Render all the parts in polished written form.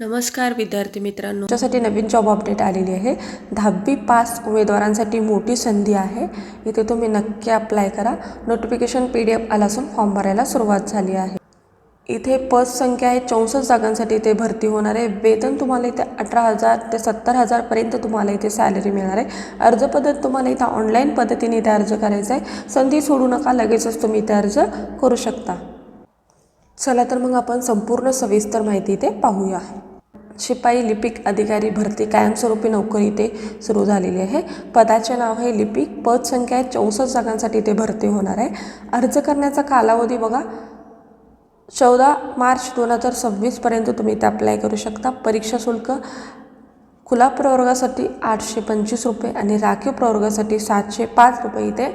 नमस्कार विद्यार्थी मित्रांनो, तुमच्यासाठी नवीन जॉब अपडेट आलेली आहे। 10वी पास उमेदवारांसाठी मोठी संधी आहे। इथे तुम्ही नक्की अप्लाय करा। नोटिफिकेशन PDF आला असून फॉर्म भरायला सुरुवात झाली आहे। इथे पद संख्या आहे 64 जागांसाठी इथे भरती होणार आहे। वेतन तुम्हाला इथे 18,000 ते 70,000 पर्यंत तुम्हाला इथे सॅलरी मिळणार आहे। अर्ज पद्धत तुम्हाला इथे ऑनलाईन पद्धतीने इथे अर्ज करायचा आहे। संधी सोडू नका, लगेचच तुम्ही इथे अर्ज करू शकता। चला तर मग आपण संपूर्ण सविस्तर माहिती इथे पाहूया। शिपाई लिपिक अधिकारी भरती कायमस्वरूपी नोकरी इथे सुरू झालेली आहे। पदाचे नाव आहे लिपिक। पद संख्या आहे 64 जागांसाठी इथे भरती होणार आहे। अर्ज करण्याचा कालावधी बघा 14 मार्च 2026 पर्यंत तुम्ही इथे अप्लाय करू शकता। परीक्षा शुल्क खुला प्रवर्गासाठी 825 रुपये आणि राखीव प्रवर्गासाठी 705 रुपये इथे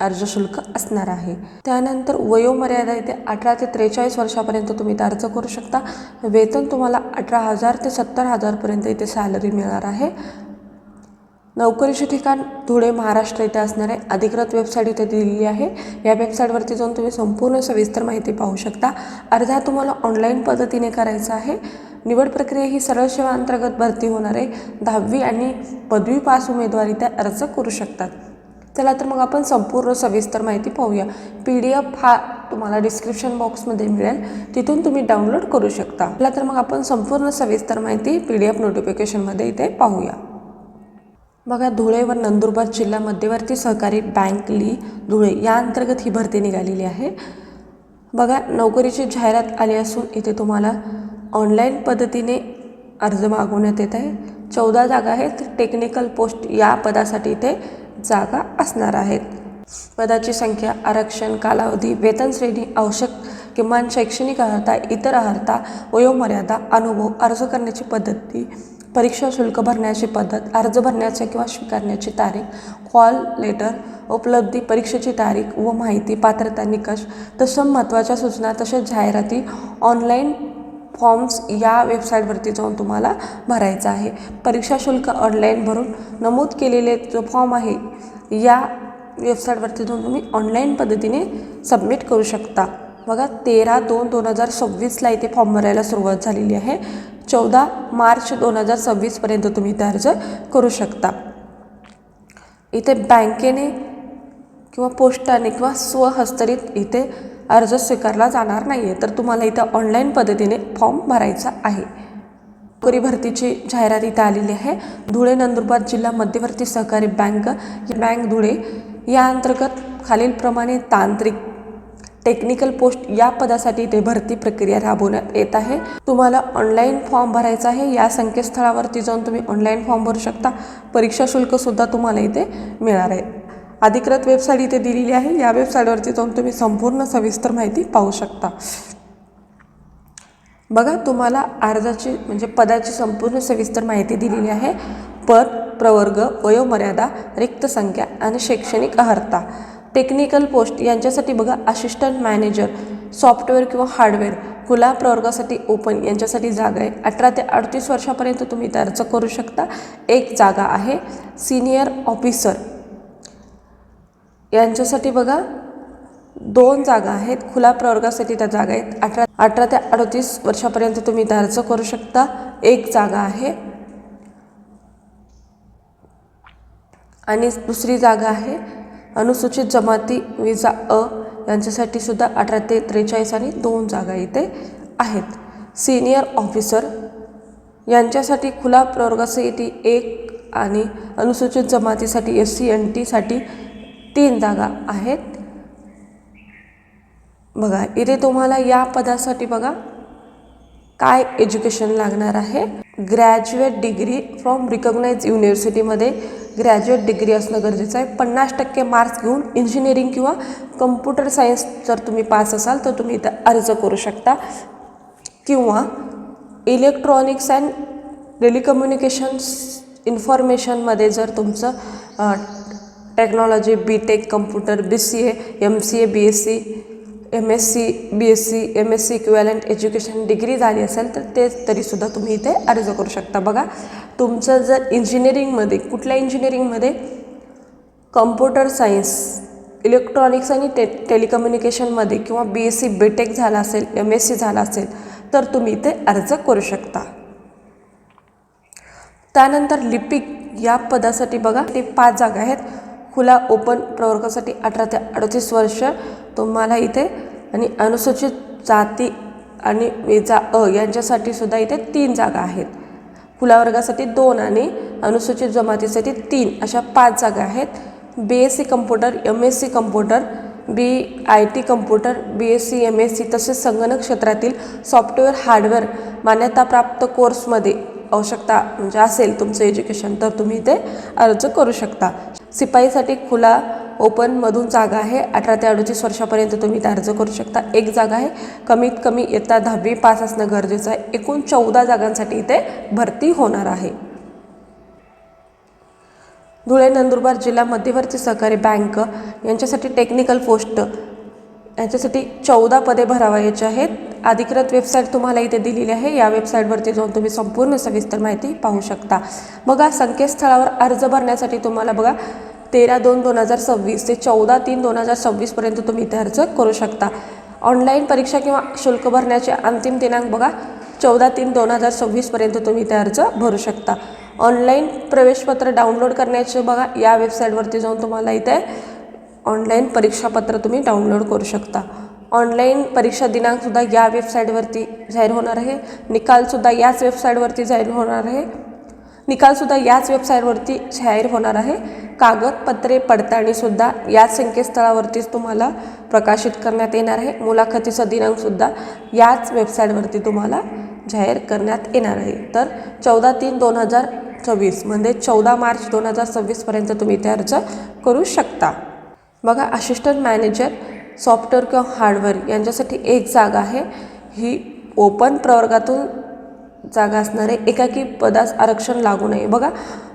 अर्ज शुल्क असणार आहे। त्यानंतर वयोमर्यादा इथे 18 ते 43 वर्षापर्यंत तुम्ही इथे अर्ज करू शकता। वेतन तुम्हाला 18,000 ते 70,000 पर्यंत इथे सॅलरी मिळणार आहे। नोकरीचे ठिकाण धुळे महाराष्ट्र इथे असणार आहे। अधिकृत वेबसाईट इथे दिलेली आहे। या वेबसाईटवरती जाऊन तुम्ही संपूर्ण सविस्तर माहिती पाहू शकता। अर्ज तुम्हाला ऑनलाईन पद्धतीने करायचा आहे। निवड प्रक्रिया ही सरळ सेवा अंतर्गत भरती होणार आहे। 10वी आणि पदवी पास उमेदवार इथे अर्ज करू शकतात। चला तर मग आपण संपूर्ण सविस्तर माहिती पाहूया। PDF हा तुम्हाला डिस्क्रिप्शन बॉक्समध्ये मिळेल, तिथून तुम्ही डाउनलोड करू शकता। चला तर मग आपण संपूर्ण सविस्तर माहिती PDF नोटिफिकेशनमध्ये इथे पाहूया। बघा, धुळे व नंदुरबार जिल्हा मध्यवर्ती सहकारी बँक ली धुळे या अंतर्गत ही भरती निघालेली आहे। बघा, नोकरीची जाहिरात आली असून इथे तुम्हाला ऑनलाईन पद्धतीने अर्ज मागवण्यात येत आहे। 14 जागा आहेत। टेक्निकल पोस्ट या पदासाठी इथे जागा असणार आहेत। पदाची संख्या, आरक्षण, कालावधी, वेतन श्रेणी, आवश्यक किमान शैक्षणिक अर्हता, इतर अर्हता, वयोमर्यादा, अनुभव, अर्ज करण्याची पद्धती, परीक्षा शुल्क भरण्याची पद्धत, अर्ज भरण्याची किंवा स्वीकारण्याची तारीख, कॉल लेटर, उपलब्धी, परीक्षेची तारीख व माहिती, पात्रता, निकष, तसं महत्त्वाच्या सूचना, तसेच जाहिराती, ऑनलाईन फॉर्म्स या वेबसाईटवरती जाऊन तुम्हाला भरायचं आहे। परीक्षा शुल्क ऑनलाईन भरून नमूद केलेले जो फॉर्म आहे या वेबसाईटवरती जाऊन तुम्ही ऑनलाईन पद्धतीने सबमिट करू शकता। बघा, 13/2/2026 इथे फॉर्म भरायला सुरुवात झालेली आहे। 14 मार्च 2026 पर्यंत तुम्ही इथे अर्ज करू शकता। इथे बँकेने किंवा पोस्टाने किंवा स्वहस्तरित इथे अर्ज स्वीकारला जाणार नाही आहे, तर तुम्हाला इथं ऑनलाईन पद्धतीने फॉर्म भरायचा आहे। नोकरी भरतीची जाहिरात इथं आलेली आहे। धुळे नंदुरबार जिल्हा मध्यवर्ती सहकारी बँक धुळे या अंतर्गत खालीलप्रमाणे तांत्रिक टेक्निकल पोस्ट या पदासाठी इथे भरती प्रक्रिया राबवण्यात येत आहे। तुम्हाला ऑनलाईन फॉर्म भरायचा आहे। या संकेतस्थळावरती जाऊन तुम्ही ऑनलाईन फॉर्म भरू शकता। परीक्षा शुल्क सुद्धा तुम्हाला इथे मिळणार आहे। अधिकृत वेबसाईट इथे दिलेली आहे। या वेबसाईटवरती जाऊन तुम्ही संपूर्ण सविस्तर माहिती पाहू शकता। बघा, तुम्हाला अर्जाची म्हणजे पदाची संपूर्ण सविस्तर माहिती दिलेली आहे। पद, प्रवर्ग, वयोमर्यादा, रिक्त संख्या आणि शैक्षणिक अर्हता। टेक्निकल पोस्ट यांच्यासाठी बघा, असिस्टंट मॅनेजर सॉफ्टवेअर किंवा हार्डवेअर खुला प्रवर्गासाठी ओपन यांच्यासाठी जागा आहे। 18 ते 38 वर्षापर्यंत तुम्ही इथे अर्ज करू शकता। एक जागा आहे। सिनियर ऑफिसर यांच्यासाठी बघा 2 जागा आहेत। खुला प्रवर्गासाठी त्या जागा आहेत। 18 ते 38 वर्षापर्यंत तुम्ही इथे अर्ज करू शकता। एक जागा आहे आणि दुसरी जागा आहे अनुसूचित जमाती विजा अ यांच्यासाठी सुद्धा 18 ते 43 आणि 2 जागा इथे आहेत। सिनियर ऑफिसर यांच्यासाठी खुला प्रवर्गासाठी 1 आणि अनुसूचित जमातीसाठी SC NT साठी 3 जागा आहेत। बघा, इथे तुम्हाला या पदासाठी बघा काय एज्युकेशन लागणार आहे। ग्रॅज्युएट डिग्री फ्रॉम रिकॉग्नाइज्ड युनिव्हर्सिटीमध्ये ग्रॅज्युएट डिग्री असणं गरजेचं आहे। 50% मार्क्स घेऊन इंजिनिअरिंग किंवा कम्प्युटर सायन्स जर तुम्ही पास असाल तर तुम्ही इथं अर्ज करू शकता। किंवा इलेक्ट्रॉनिक्स अँड टेलिकम्युनिकेशन्स इन्फॉर्मेशनमध्ये जर तुमचं technology BTech, computer, BCA, MCA, BSc, MSc, BSc, MSc equivalent education degree झाली असेल तर ते तरीसुद्धा तुम्ही इथे अर्ज करू शकता। बघा, तुमचं जर इंजिनिअरिंगमध्ये कुठल्या इंजिनिअरिंगमध्ये कम्प्युटर सायन्स, इलेक्ट्रॉनिक्स आणि टेलिकम्युनिकेशनमध्ये किंवा BSc BTech झाला असेल, MSc झाला असेल तर तुम्ही इथे अर्ज करू शकता। त्यानंतर लिपिक या पदासाठी बघा ते 5 जागा आहेत. खुला ओपन प्रवर्गासाठी 18 ते 38 वर्ष तुम्हाला इथे, आणि अनुसूचित जाती आणि वेजा अ यांच्यासाठी सुद्धा इथे 3 जागा आहेत. खुल्या वर्गासाठी 2 आणि अनुसूचित जमातीसाठी 3 अशा 5 जागा आहेत. BSc computer, MSc computer, IT computer, BSc MSc तसेच संगणक क्षेत्रातील सॉफ्टवेअर हार्डवेअर मान्यताप्राप्त कोर्समध्ये आवश्यकता म्हणजे असेल तुमचं एज्युकेशन तर तुम्ही इथे अर्ज करू शकता. शिपाईसाठी खुला ओपनमधून जागा आहे. 18 ते 38 वर्षापर्यंत तुम्ही इथे अर्ज करू शकता. 1 जागा आहे. कमीत कमी इयत्ता 10वी पास असणं गरजेचं आहे. एकूण 14 जागांसाठी इथे भरती होणार आहे. धुळे नंदुरबार जिल्हा मध्यवर्ती सहकारी बँक यांच्यासाठी टेक्निकल पोस्ट यांच्यासाठी 14 पदे भरावायची आहेत. अधिकृत वेबसाईट तुम्हाला इथे दिलेली आहे. या वेबसाईटवरती जाऊन तुम्ही संपूर्ण सविस्तर माहिती पाहू शकता. बघा संकेतस्थळावर अर्ज भरण्यासाठी तुम्हाला बघा 13/2/2026 ते 14/3/2026 पर्यंत तुम्ही इथे अर्ज करू शकता. ऑनलाईन परीक्षा किंवा शुल्क भरण्याचे अंतिम दिनांक बघा 14/3/2026 पर्यंत तुम्ही इथे अर्ज भरू शकता. ऑनलाईन प्रवेशपत्र डाउनलोड करण्याचे बघा या वेबसाईटवरती जाऊन तुम्हाला इथे ऑनलाईन परीक्षापत्र तुम्ही डाउनलोड करू शकता. ऑनलाईन परीक्षा दिनांकसुद्धा या वेबसाईटवरती जाहीर होणार आहे. निकालसुद्धा याच वेबसाईटवरती जाहीर होणार आहे. कागदपत्रे पडताळणीसुद्धा याच संकेतस्थळावरतीच तुम्हाला प्रकाशित करण्यात येणार आहे. मुलाखतीचा दिनांकसुद्धा याच वेबसाईटवरती तुम्हाला जाहीर करण्यात येणार आहे. तर 14/3/2026 म्हणजे 14 मार्च 2026 पर्यंत तुम्ही इथे अर्ज करू शकता. बघा असिस्टंट मॅनेजर सॉफ्टवेअर किंवा हार्डवेअर यांच्यासाठी 1 जागा आहे. ही ओपन प्रवर्गातून जागा असणार आहे. एकाकी पदास आरक्षण लागू नाही. बघा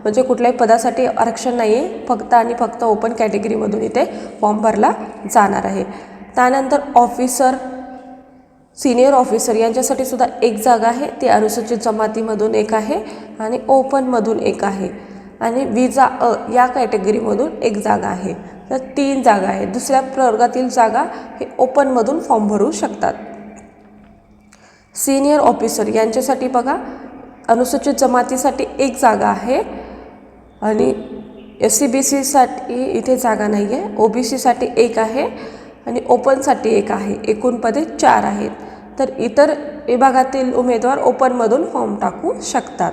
म्हणजे कुठल्याही पदासाठी आरक्षण नाही आहे. फक्त आणि फक्त ओपन कॅटेगरीमधून इथे फॉर्म भरला जाणार आहे. त्यानंतर ऑफिसर, सिनियर ऑफिसर यांच्यासाठी सुद्धा 1 जागा आहे. ती अनुसूचित जमातीमधून 1 आहे आणि ओपनमधून 1 आहे आणि विजा अ या कॅटेगरीमधून 1 जागा आहे. तर 3 जागा आहेत. दुसऱ्या प्रवर्गातील जागा हे ओपनमधून फॉर्म भरू शकतात. सिनियर ऑफिसर यांच्यासाठी बघा अनुसूचित जमातीसाठी 1 जागा आहे आणि SC/BC साठी इथे जागा नाही आहे. OBC साठी 1 आहे आणि ओपनसाठी 1 आहे. एकूण पदे 4 आहेत. तर इतर विभागातील उमेदवार ओपनमधून फॉर्म टाकू शकतात.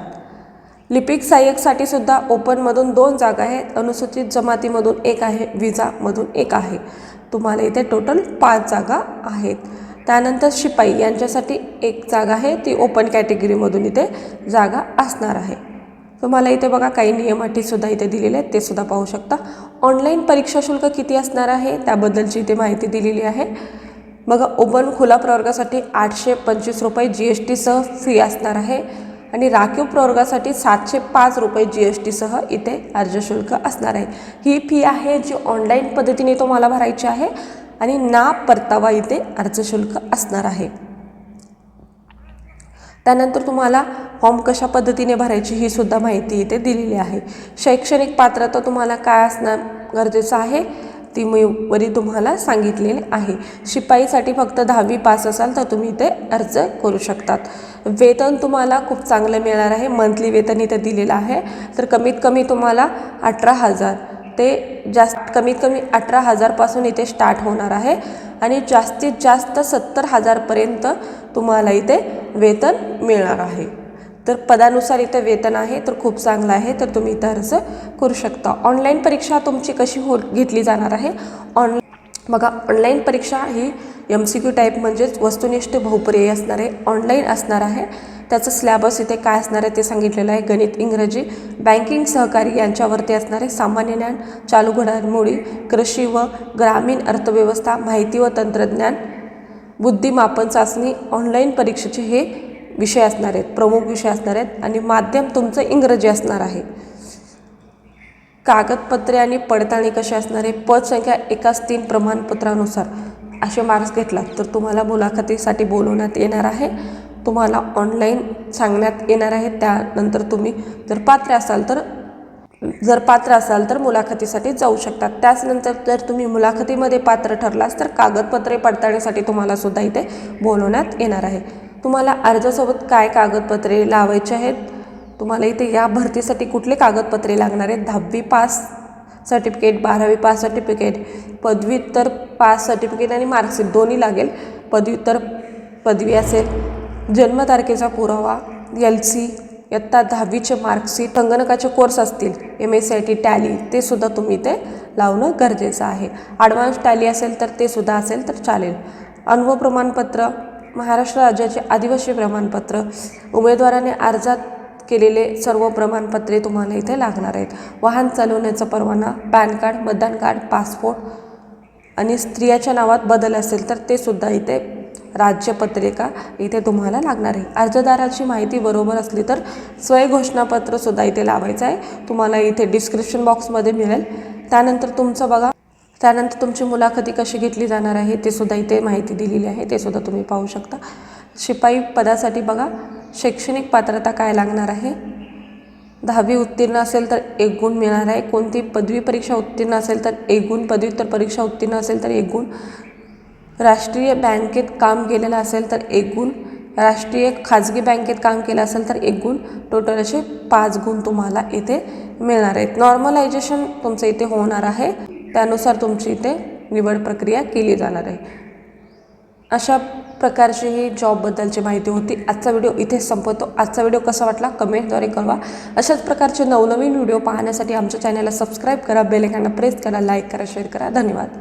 लिपिक सहाय्यकसाठी सुद्धा ओपनमधून 2 जागा आहेत. अनुसूचित जमातीमधून 1 आहे. विजामधून 1 आहे. तुम्हाला इथे टोटल 5 जागा आहेत. त्यानंतर शिपाई यांच्यासाठी 1 जागा आहे. ती ओपन कॅटेगरीमधून इथे जागा असणार आहे. तुम्हाला इथे बघा काही नियम अटीसुद्धा इथे दिलेले आहेत ते सुद्धा पाहू शकता. ऑनलाईन परीक्षा शुल्क किती असणार आहे त्याबद्दलची इथे माहिती दिलेली आहे. बघा ओपन खुला प्रवर्गासाठी 825 रुपये GST सह फी असणार आहे आणि राखीव प्रवर्गासाठी 705 रुपये GST सह इथे अर्ज शुल्क असणार आहे. ही फी आहे जी ऑनलाईन पद्धतीने तुम्हाला भरायची आहे आणि ना परतावा इथे अर्ज शुल्क असणार आहे. त्यानंतर तुम्हाला फॉर्म कशा पद्धतीने भरायची ही सुद्धा माहिती इथे दिलेली आहे. शैक्षणिक पात्रता तुम्हाला काय असणं गरजेचं आहे ती मी वरी तुम्हाला सांगितलेले आहे. शिपाईसाठी फक्त 10वी पास असाल तर तुम्ही इथे अर्ज करू शकतात. वेतन तुम्हाला खूप चांगलं मिळणार आहे. मंथली वेतन इथे दिलेलं आहे. तर कमीत कमी तुम्हाला 18,000 ते कमीत कमी 18,000 पासून इथे स्टार्ट होणार आहे आणि जास्तीत जास्त 70,000 पर्यंत तुम्हाला इथे वेतन मिळणार आहे. तर पदानुसार इथे वेतन आहे तर खूप चांगलं आहे. तर तुम्ही इथे अर्ज करू शकता. ऑनलाईन परीक्षा तुमची कशी घेतली जाणार आहे. बघा ऑनलाईन परीक्षा ही MCQ टाईप म्हणजेच वस्तुनिष्ठ बहुपर्यायी असणार आहे. ऑनलाईन असणार आहे. त्याचं सिलेबस इथे काय असणार आहे ते सांगितलेलं आहे. गणित, इंग्रजी, बँकिंग, सहकारी यांच्यावरती असणार आहे. सामान्य ज्ञान, चालू घडामोडी, कृषी व ग्रामीण अर्थव्यवस्था, माहिती व तंत्रज्ञान, बुद्धिमापन चाचणी. ऑनलाईन परीक्षेचे हे विषय असणार आहेत, प्रमुख विषय असणार आहेत आणि माध्यम तुमचं इंग्रजी असणार आहे. कागदपत्रे आणि पडताळणी कशी असणार आहे. पद संख्या एकाच 3 प्रमाणपत्रानुसार असे मार्क्स घेतलात तर तुम्हाला मुलाखतीसाठी बोलवण्यात येणार आहे. तुम्हाला ऑनलाईन सांगण्यात येणार आहे. त्यानंतर तुम्ही जर पात्र असाल तर मुलाखतीसाठी जाऊ शकतात. त्याचनंतर जर तुम्ही मुलाखतीमध्ये पात्र ठरलास तर कागदपत्रे पडताळणीसाठी तुम्हाला सुद्धा इथे बोलवण्यात येणार आहे. तुम्हाला अर्जासोबत काय कागदपत्रे लावायचे आहेत तुम्हाला इथे या भरतीसाठी कुठले कागदपत्रे लागणार आहेत? 10वी पास सर्टिफिकेट, 12वी पास सर्टिफिकेट, पदव्युत्तर पास सर्टिफिकेट आणि मार्कशीट दोन्ही लागेल. पदव्युत्तर पदवी असेल, जन्मतारखेचा पुरावा, LC, इयत्ता 10वीचे मार्कशीट, संगणकाचे कोर्स असतील, MSCIT टॅली ते सुद्धा तुम्ही इथे लावणं गरजेचं आहे. ॲडव्हान्स टॅली असेल तर ते सुद्धा असेल तर चालेल. अनुभव प्रमाणपत्र, महाराष्ट्र राज्याचे आदिवासी प्रमाणपत्र, उमेदवाराने अर्जात केलेले सर्व प्रमाणपत्रे तुम्हाला इथे लागणार आहेत. वाहन चालवण्याचा परवाना, पॅन कार्ड, मतदान कार्ड, पासपोर्ट आणि स्त्रियाच्या नावात बदल असेल तर ते सुद्धा इथे राज्यपत्रिका इथे तुम्हाला लागणार आहे. अर्जदाराची माहिती बरोबर असली तर स्वयंघोषणापत्रसुद्धा इथे लावायचं आहे. तुम्हाला इथे डिस्क्रिप्शन बॉक्समध्ये मिळेल. त्यानंतर तुमची मुलाखती कशी घेतली जाणार आहे ते सुद्धा इथे माहिती दिलेली आहे, ते सुद्धा तुम्ही पाहू शकता. शिपाई पदासाठी बघा, शैक्षणिक पात्रता काय लागणार आहे? 10वी उत्तीर्ण असेल तर 1 गुण मिळणार आहे. कोणती पदवी परीक्षा उत्तीर्ण असेल तर 1 गुण, पदव्युत्तर परीक्षा उत्तीर्ण असेल तर 1 गुण, राष्ट्रीय बँकेत काम केलेलं असेल तर 1 गुण, राष्ट्रीय खाजगी बँकेत काम केलं असेल तर 1 गुण, टोटल असे 5 गुण तुम्हाला इथे मिळणार आहेत. नॉर्मलायझेशन तुमचं इथे होणार आहे, त्यानुसार तुमची इथे निवड प्रक्रिया केली जाणार आहे. अशा प्रकारची ही जॉबबद्दलची माहिती होती. आजचा व्हिडिओ इथे संपवतो. आजचा व्हिडिओ कसा वाटला कमेंटद्वारे कळवा. अशाच प्रकारचे नवनवीन व्हिडिओ पाहण्यासाठी आमच्या चॅनलला सबस्क्राईब करा, बेल आयकॉनला प्रेस करा, लाईक करा, शेअर करा. धन्यवाद.